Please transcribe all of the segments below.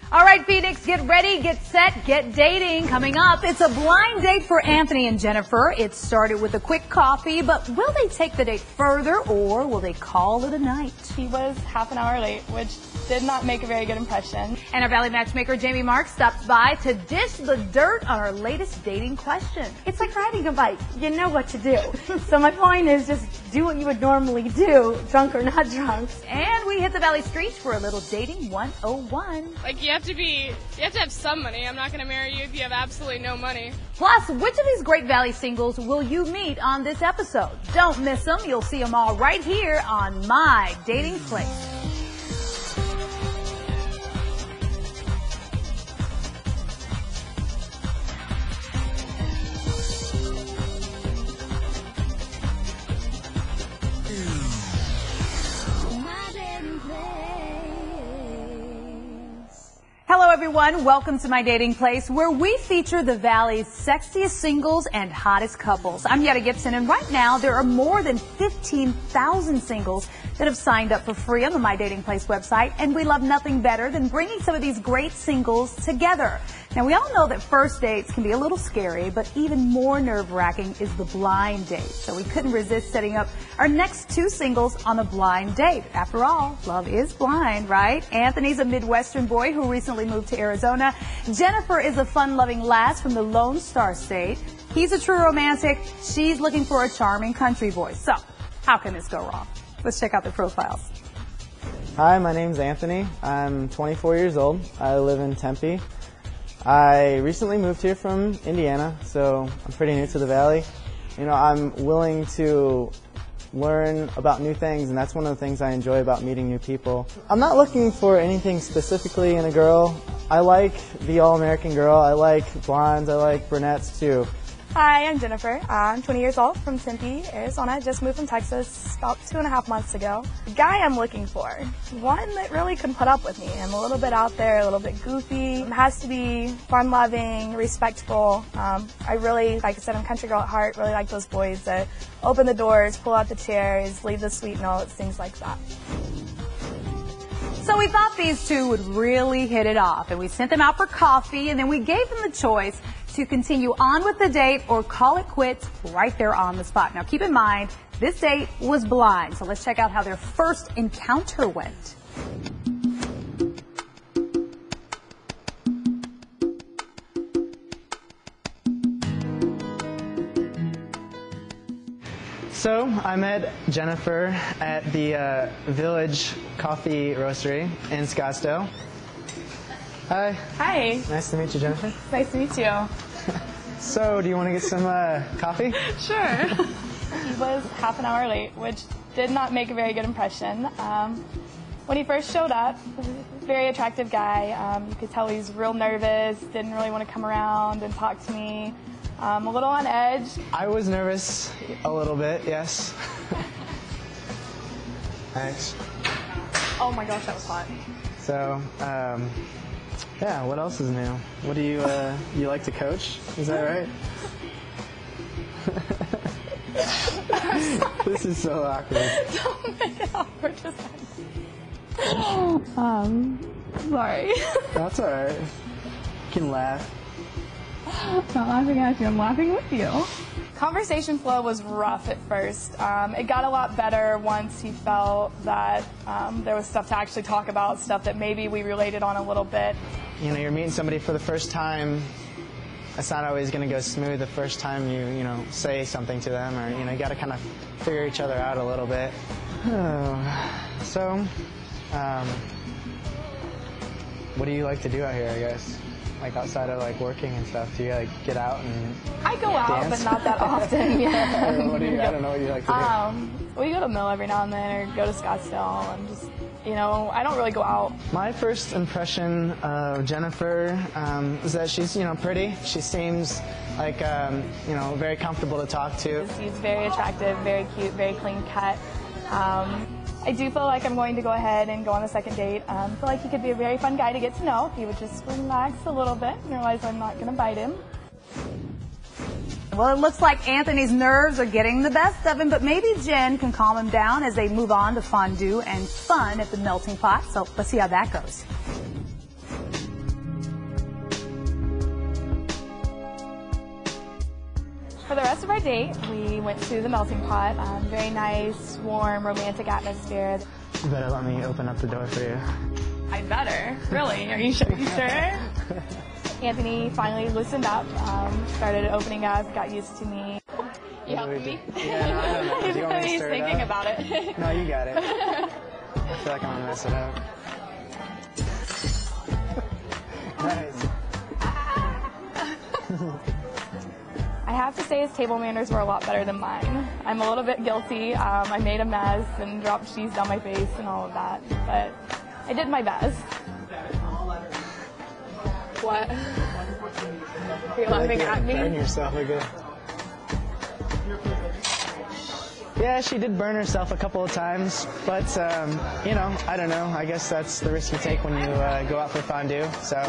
All right, Phoenix, get ready, get set, get dating. Coming up, it's a blind date for Anthony and Jennifer. It started with a quick coffee, but will they take the date further or will they call it a night? He was half an hour late, which did not make a very good impression. And our Valley matchmaker, Jamie Marks, stops by to dish the dirt on our latest dating question. It's like riding a bike. You know what to do. So my point is just do what you would normally do, drunk or not drunk. And we hit the Valley streets for a little dating 101. Like you have to have some money. I'm not going to marry you if you have absolutely no money. Plus, which of these Great Valley singles will you meet on this episode? Don't miss them. You'll see them all right here on My Dating Place. Hello everyone, welcome to My Dating Place, where we feature the Valley's sexiest singles and hottest couples. I'm Yetta Gibson, and right now there are more than 15,000 singles that have signed up for free on the My Dating Place website, and we love nothing better than bringing some of these great singles together. Now we all know that first dates can be a little scary, but even more nerve-wracking is the blind date. So we couldn't resist setting up our next two singles on a blind date. After all, love is blind, right? Anthony's a Midwestern boy who recently moved to Arizona. Jennifer is a fun-loving lass from the Lone Star State. He's a true romantic. She's looking for a charming country boy. So, how can this go wrong? Let's check out their profiles. Hi, my name's Anthony. I'm 24 years old. I live in Tempe. I recently moved here from Indiana, so I'm pretty new to the Valley. You know, I'm willing to learn about new things, and that's one of the things I enjoy about meeting new people. I'm not looking for anything specifically in a girl. I like the all-American girl. I like blondes. I like brunettes too. Hi, I'm Jennifer. I'm 20 years old from Tempe, Arizona. I just moved from Texas about 2.5 months ago. The guy I'm looking for, one that really can put up with me. I'm a little bit out there, a little bit goofy. Has to be fun-loving, respectful. I really, like I said, I'm a country girl at heart. Really like those boys that open the doors, pull out the chairs, leave the sweet notes, things like that. So we thought these two would really hit it off, and we sent them out for coffee, and then we gave them the choice to continue on with the date or call it quits right there on the spot. Now keep in mind, this date was blind, so let's check out how their first encounter went. So I met Jennifer at the Village Coffee Roastery in Scottsdale. Hi. Hi. Nice to meet you, Jennifer. Nice to meet you. So, do you want to get some coffee? Sure. He was half an hour late, which did not make a very good impression. When he first showed up, very attractive guy. You could tell he's real nervous, didn't really want to come around and talk to me. A little on edge. I was nervous a little bit, yes. Thanks. Oh my gosh, that was hot. So, yeah, what else is new? What do you like to coach? Is that right? This is so awkward. Don't make it awkward, just sorry. That's all right. You can laugh. I'm not laughing at you, I'm laughing with you. Conversation flow was rough at first. It got a lot better once he felt that there was stuff to actually talk about, stuff that maybe we related on a little bit. You know, you're meeting somebody for the first time. It's not always going to go smooth the first time you know, say something to them, or, you know, you got to kind of figure each other out a little bit. So, what do you like to do out here, I guess? Like outside of like working and stuff, do you like get out and I go out, dance? but not that often. Yeah. I don't know what you like to do. We go to Mill every now and then, or go to Scottsdale, and just, you know, I don't really go out. My first impression of Jennifer is that she's, you know, pretty. She seems like, you know, very comfortable to talk to. He's very attractive, very cute, very clean cut. I do feel like I'm going to go ahead and go on a second date. I feel like he could be a very fun guy to get to know. He would just relax a little bit and realize I'm not going to bite him. Well, it looks like Anthony's nerves are getting the best of him, but maybe Jen can calm him down as they move on to fondue and fun at the melting pot. So let's see how that goes. For the rest of our date, we went to the Melting Pot. Very nice, warm, romantic atmosphere. You better let me open up the door for you. I better. Really? Are you sure? Anthony finally loosened up, started opening up, got used to me. You helping me? Yeah, no, I don't know. Do you want me to He's stir it thinking up? about it. No, you got it. I feel like I'm gonna mess it up. Nice. I have to say his table manners were a lot better than mine. I'm a little bit guilty. I made a mess and dropped cheese down my face and all of that, but I did my best. What? You're laughing at me? Burn yourself again. Yeah, she did burn herself a couple of times, but you know, I don't know. I guess that's the risk you take when you go out for fondue. So.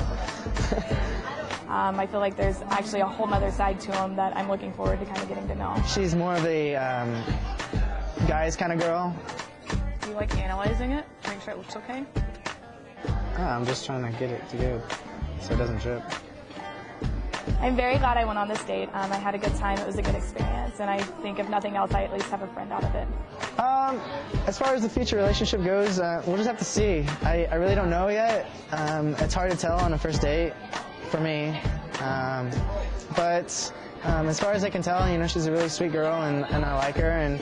I feel like there's actually a whole nother side to him that I'm looking forward to kind of getting to know. She's more of a guys kind of girl. Do you like analyzing it? Make sure it looks okay? I'm just trying to get it to go so it doesn't drip. I'm very glad I went on this date. I had a good time. It was a good experience, and I think if nothing else, I at least have a friend out of it. As far as the future relationship goes, we'll just have to see. I really don't know yet. It's hard to tell on a first date for me. But as far as I can tell, you know, she's a really sweet girl, and I like her, and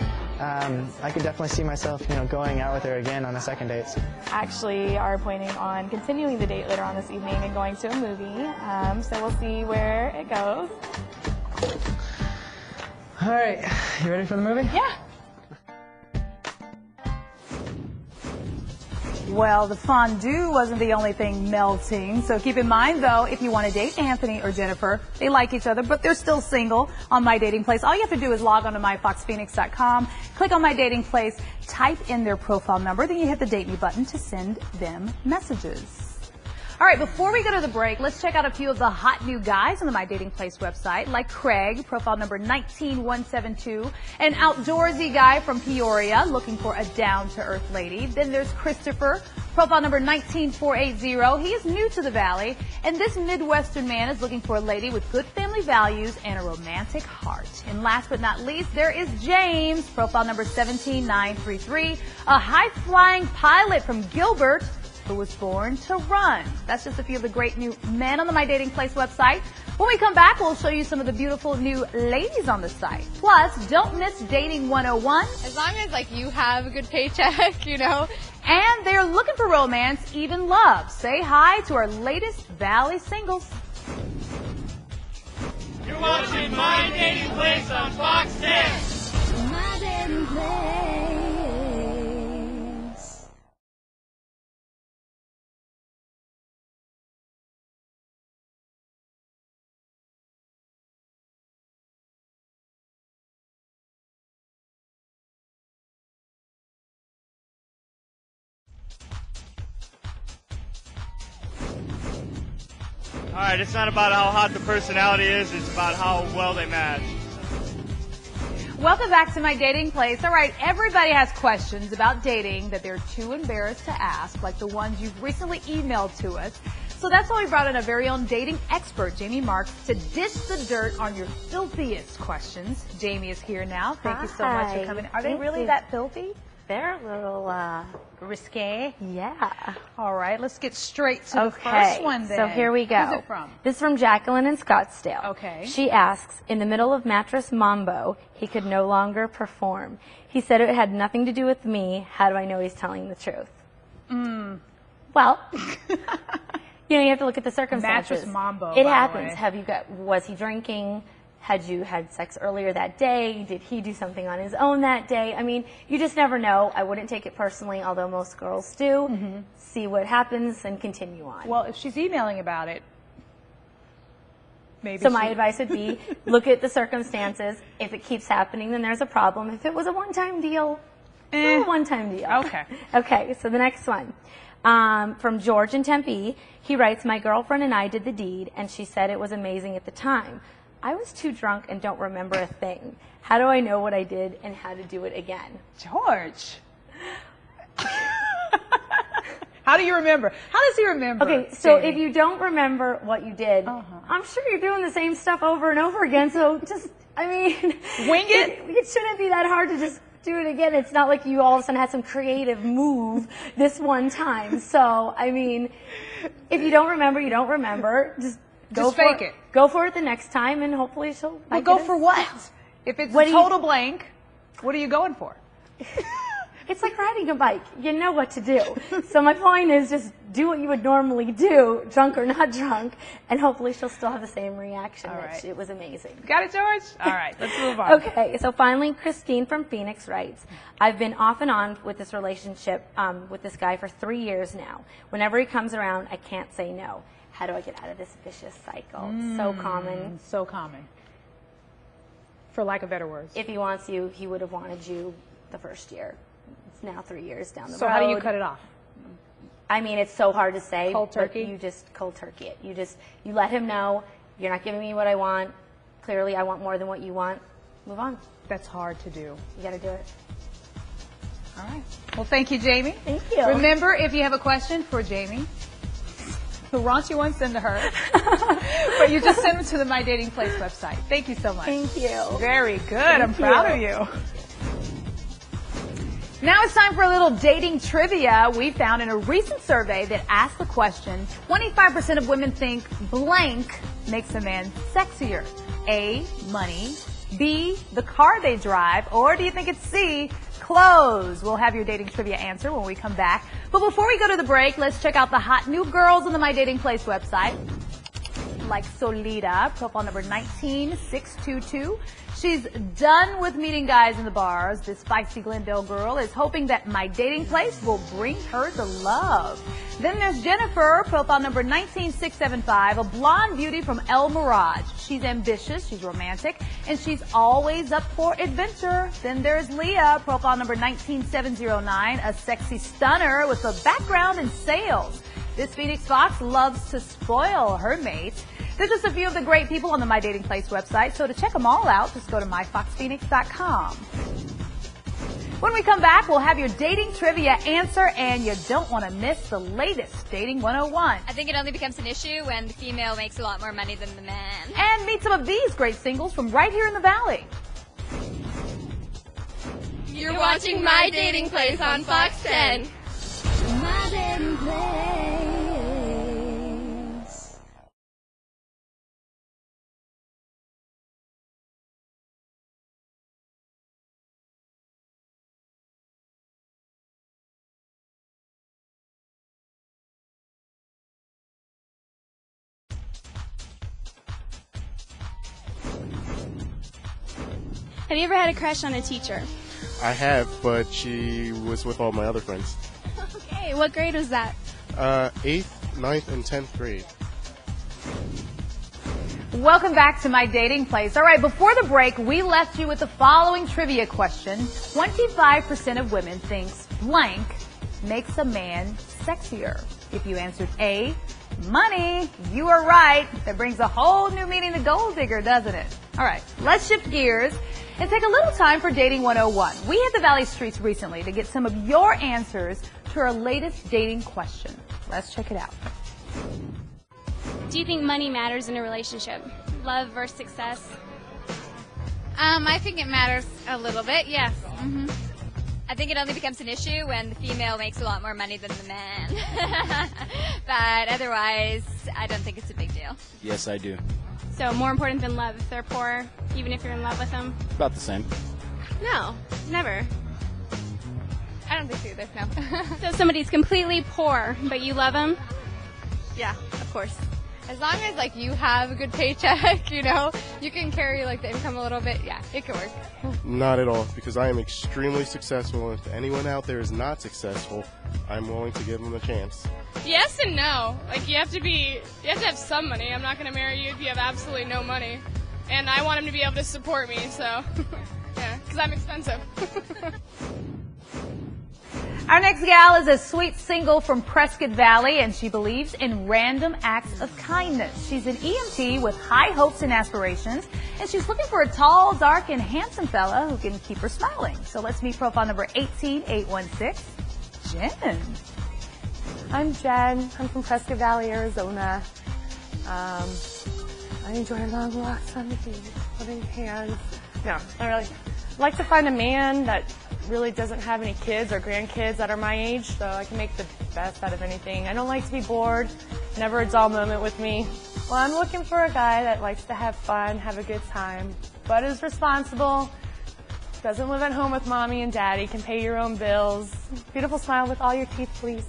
I could definitely see myself, you know, going out with her again on a second date. Actually are planning on continuing the date later on this evening and going to a movie. So we'll see where it goes. All right, you ready for the movie? Yeah. Well, the fondue wasn't the only thing melting. So keep in mind, though, if you want to date Anthony or Jennifer, they like each other, but they're still single on My Dating Place. All you have to do is log on to myfoxphoenix.com, click on My Dating Place, type in their profile number, then you hit the Date Me button to send them messages. All right, before we go to the break, let's check out a few of the hot new guys on the My Dating Place website, like Craig, profile number 19172, an outdoorsy guy from Peoria looking for a down-to-earth lady. Then there's Christopher, profile number 19480. He is new to the Valley, and this Midwestern man is looking for a lady with good family values and a romantic heart. And last but not least, there is James, profile number 17933, a high-flying pilot from Gilbert, who was born to run. That's just a few of the great new men on the My Dating Place website. When we come back, we'll show you some of the beautiful new ladies on the site. Plus, don't miss Dating 101. As long as like you have a good paycheck, you know. And they're looking for romance, even love. Say hi to our latest Valley singles. You're watching My Dating Place on Fox 10. My Dating Place. All right, it's not about how hot the personality is, it's about how well they match. Welcome back to My Dating Place. All right, everybody has questions about dating that they're too embarrassed to ask, like the ones you've recently emailed to us. So that's why we brought in a very own dating expert, Jamie Marks, to dish the dirt on your filthiest questions. Jamie is here now. Thank you so much for coming. Are they really that filthy? They're a little, Risque? yeah. All right, let's get straight to the first one then. So here we go. Who's it from? This is from Jacqueline in Scottsdale. Okay. She asks, in the middle of Mattress Mambo, he could no longer perform. He said it had nothing to do with me. How do I know he's telling the truth? Well, you know, you have to look at the circumstances. Mattress Mambo, by It the happens. way. Was he drinking? Had you had sex earlier that day? Did he do something on his own that day? I mean, you just never know. I wouldn't take it personally, although most girls do. See what happens and continue on. Well, if she's emailing about it, maybe So my advice would be, look at the circumstances. If it keeps happening, then there's a problem. If it was a one-time deal, a one-time deal. Okay. Okay, so the next one. From George in Tempe, he writes, my girlfriend and I did the deed, and she said it was amazing at the time. I was too drunk and don't remember a thing. How do I know what I did and how to do it again? George. How do you remember? How does he remember? Okay, so Jamie? if you don't remember what you did, I'm sure you're doing the same stuff over and over again, so just I mean, Wing it? It shouldn't be that hard to just do it again. It's not like you all of a sudden had some creative move this one time. So, I mean, if you don't remember, you don't remember. Just fake it. Go for it the next time, and hopefully she'll. Well, go for what? If it's a total blank, what are you going for? It's like riding a bike. You know what to do. So my point is just do what you would normally do, drunk or not drunk, and hopefully she'll still have the same reaction. All right. It was amazing. Got it, George? All right, let's move on. Okay, so finally, Christine from Phoenix writes, I've been off and on with this relationship with this guy for 3 years now. Whenever he comes around, I can't say no. How do I get out of this vicious cycle? So common. So common. For lack of better words. If he wants you, he would have wanted you the first year. It's now 3 years down the road. So how do you cut it off? I mean, it's so hard to say. Cold turkey? But you just cold turkey it. You let him know, you're not giving me what I want. Clearly, I want more than what you want. Move on. That's hard to do. You got to do it. All right. Well, thank you, Jamie. Thank you. Remember, if you have a question for Jamie, the raunchy one, send to her. But you just send them to the My Dating Place website. Thank you so much. Thank you. Very good. I'm proud of you. Now it's time for a little dating trivia. We found in a recent survey that asked the question, 25% of women think blank makes a man sexier. A, money. B, the car they drive. Or do you think it's C, clothes? We'll have your dating trivia answer when we come back. But before we go to the break, let's check out the hot new girls on the My Dating Place website. Like Solita, profile number 19622. She's done with meeting guys in the bars. This feisty Glendale girl is hoping that My Dating Place will bring her the love. Then there's Jennifer, profile number 19675, a blonde beauty from El Mirage. She's ambitious, she's romantic, and she's always up for adventure. Then there's Leah, profile number 19709, a sexy stunner with a background in sales. This Phoenix Fox loves to spoil her mate. There's just a few of the great people on the My Dating Place website, so to check them all out, just go to myfoxphoenix.com. When we come back, we'll have your dating trivia answer, and you don't want to miss the latest Dating 101. I think it only becomes an issue when the female makes a lot more money than the man. And meet some of these great singles from right here in the Valley. You're watching My Dating Place on Fox 10. My dating place. Have you ever had a crush on a teacher? I have, but she was with all my other friends. Okay, what grade was that? 8th, 9th, and 10th grade. Welcome back to My Dating Place. All right, before the break, we left you with the following trivia question. 25% of women thinks blank makes a man sexier. If you answered A, money, you are right. That brings a whole new meaning to gold digger, doesn't it? All right, let's shift gears and take a little time for Dating 101. We hit the Valley streets recently to get some of your answers to our latest dating question. Let's check it out. Do you think money matters in a relationship? Love versus success? I think it matters a little bit, yes. I think it only becomes an issue when the female makes a lot more money than the man. But otherwise, I don't think it's a big deal. Yes, I do. So more important than love if they're poor, even if you're in love with them? About the same. No, never. I don't think so either, no. So if somebody's completely poor, but you love them? Yeah, of course. As long as, like, you have a good paycheck, you know, you can carry, like, the income a little bit, yeah, it could work. Not at all, because I am extremely successful, and if anyone out there is not successful, I'm willing to give them a chance. Yes and no. Like, you have to have some money. I'm not going to marry you if you have absolutely no money. And I want him to be able to support me, so, yeah, because I'm expensive. Our next gal is a sweet single from Prescott Valley, and she believes in random acts of kindness. She's an EMT with high hopes and aspirations, and she's looking for a tall, dark, and handsome fella who can keep her smiling. So let's meet profile number 18816, Jen. I'm Jen. I'm from Prescott Valley, Arizona. I enjoy long walks on the beach. Holding hands. No, not really. I'd like to find a man that really doesn't have any kids or grandkids that are my age, so I can make the best out of anything. I don't like to be bored. Never a dull moment with me. Well, I'm looking for a guy that likes to have fun, have a good time, but is responsible, doesn't live at home with mommy and daddy, can pay your own bills. Beautiful smile with all your teeth, please.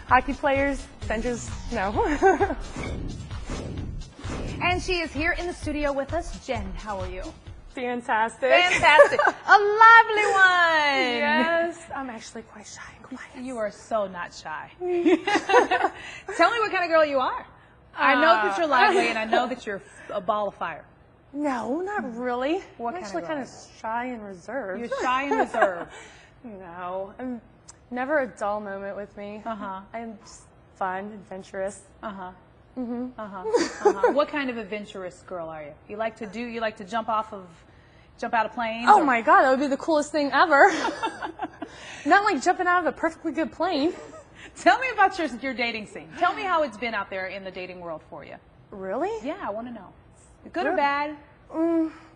Hockey players, centers, no. And she is here in the studio with us. Jen, how are you? Fantastic. Fantastic. A lovely one. Yes, I'm actually quite shy and quiet. You are so not shy. Tell me what kind of girl you are. I know that you're lively, and I know that you're a ball of fire. No, not really. What I'm kind actually of kind of shy and reserved. You're shy and reserved. No, I'm never a dull moment with me. Uh-huh. I'm just fun, adventurous. Uh-huh. Mm-hmm. Uh-huh. Uh-huh. What kind of adventurous girl are you? You like to jump out of planes? Oh my God, that would be the coolest thing ever. Not like jumping out of a perfectly good plane. Tell me about your dating scene. Tell me how it's been out there in the dating world for you. Really? Yeah, I want to know. Good or bad?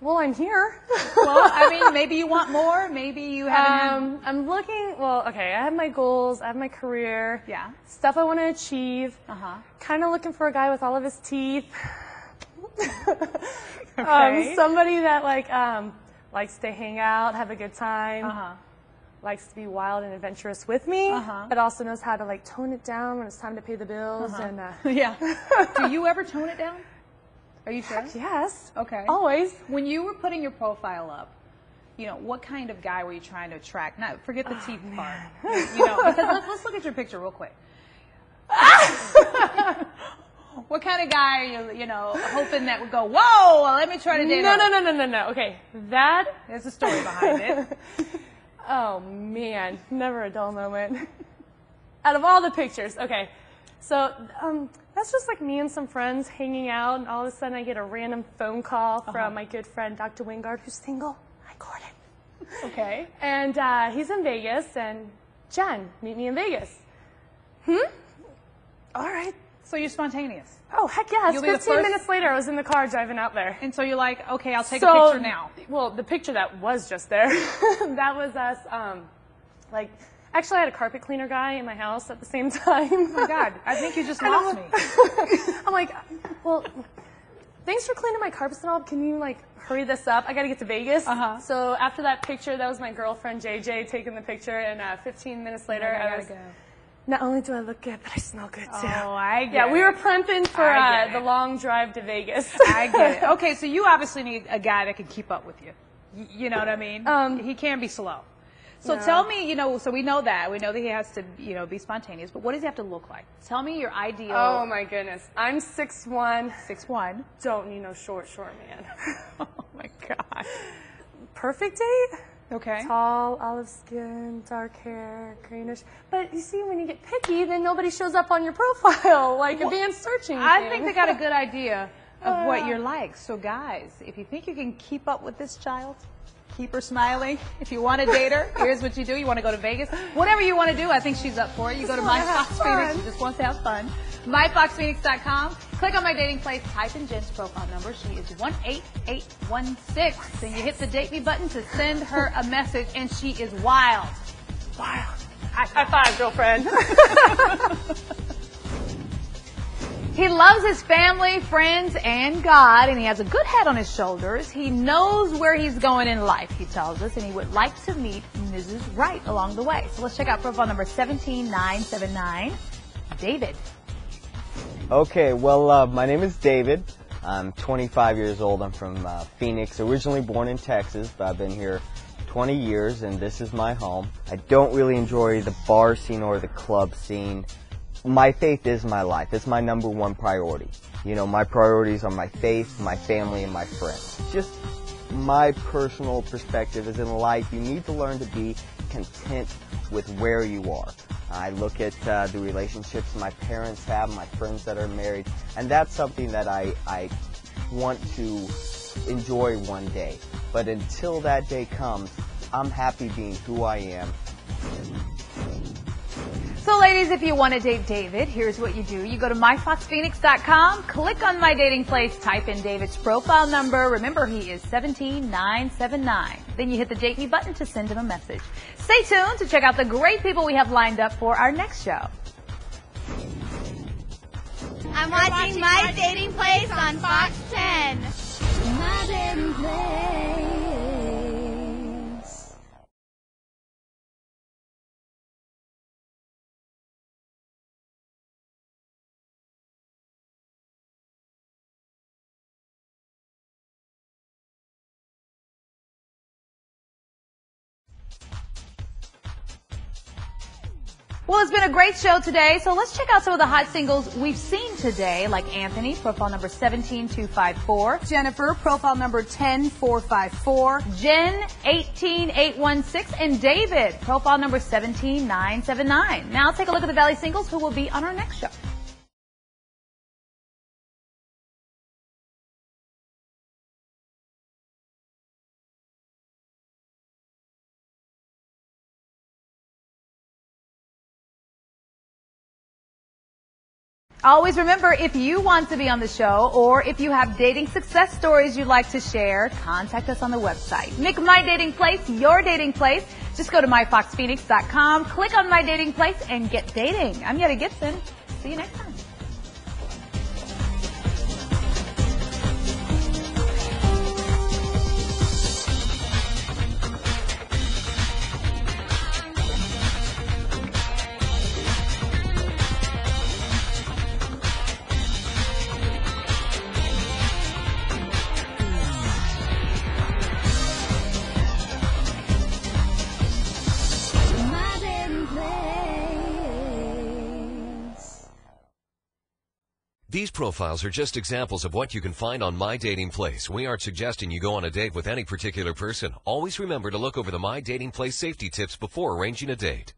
Well, I'm here. Well, I mean, maybe you want more. Maybe you haven't. I'm looking. Well, okay. I have my goals. I have my career. Yeah. Stuff I want to achieve. Kind of looking for a guy with all of his teeth. Okay. Somebody that likes to hang out, have a good time. Likes to be wild and adventurous with me, but also knows how to tone it down when it's time to pay the bills. And yeah. Do you ever tone it down? Are you sure? Yes. Okay. Always. When you were putting your profile up, what kind of guy were you trying to attract? Not forget the teeth part. Because let's look at your picture real quick. What kind of guy are you, hoping that would go, whoa, let me try to date her? No. Okay, There's a story behind it. Oh, man. Never a dull moment. Out of all the pictures. Okay. So, that's just me and some friends hanging out, and all of a sudden I get a random phone call from my good friend, Dr. Wingard, who's single. I courted. Okay. And he's in Vegas, and Jen, meet me in Vegas. All right. So you're spontaneous. Oh, heck yes. You'll be the 15 first- minutes later, I was in the car driving out there. And so you're like, okay, I'll take a picture now. Well, the picture that was just there, that was us, actually I had a carpet cleaner guy in my house at the same time. Oh my God, I think you just lost me. I'm like, well, thanks for cleaning my carpets and all. Can you hurry this up? I got to get to Vegas. So after that picture, that was my girlfriend JJ taking the picture, and 15 minutes later, I was. Not only do I look good, but I smell good too. Oh, I get it. Yeah, we were primping for the long drive to Vegas. I get it. Okay, so you obviously need a guy that can keep up with you. You know what I mean? He can be slow. So tell me, so we know that. We know that he has to, be spontaneous. But what does he have to look like? Tell me your ideal. Oh, my goodness. I'm 6'1". 6'1". Don't need no short man. Oh, my God. Perfect date? Okay. Tall, olive skin, dark hair, greenish. But you see, when you get picky, then nobody shows up on your profile, advanced searching. I think they got a good idea of what you're like. So guys, if you think you can keep up with this child, keep her smiling. If you want to date her, here's what you do. You want to go to Vegas. Whatever you want to do, I think she's up for it. You go to MyFox Phoenix. She just wants to have fun. MyFoxPhoenix.com. Click on my dating place. Type in Jen's profile number. She is 18816. Then you hit the date me button to send her a message, and she is wild. Wild. High five, girlfriend. He loves his family, friends, and God, and he has a good head on his shoulders. He knows where he's going in life, he tells us, and he would like to meet Mrs. Right along the way. So let's check out profile number 17979, David. Okay, well, my name is David. I'm 25 years old. I'm from Phoenix, originally born in Texas, but I've been here 20 years, and this is my home. I don't really enjoy the bar scene or the club scene. My faith is my life. It's my number one priority. My priorities are my faith, my family, and my friends. Just my personal perspective is in life, you need to learn to be content with where you are. I look at the relationships my parents have, my friends that are married, and that's something that I want to enjoy one day. But until that day comes, I'm happy being who I am. So ladies, if you want to date David, here's what you do. You go to myfoxphoenix.com, click on My Dating Place, type in David's profile number. Remember, he is 17979. Then you hit the Date Me button to send him a message. Stay tuned to check out the great people we have lined up for our next show. I'm watching My Dating Place on Fox 10. My dating place. Well, it's been a great show today, so let's check out some of the hot singles we've seen today, like Anthony, profile number 17254, Jennifer, profile number 10454, Jen, 18816, and David, profile number 17979. Now take a look at the Valley singles who will be on our next show. Always remember, if you want to be on the show or if you have dating success stories you'd like to share, contact us on the website. Make My Dating Place your dating place. Just go to myfoxphoenix.com, click on My Dating Place, and get dating. I'm Yetta Gibson. See you next time. These profiles are just examples of what you can find on My Dating Place. We aren't suggesting you go on a date with any particular person. Always remember to look over the My Dating Place safety tips before arranging a date.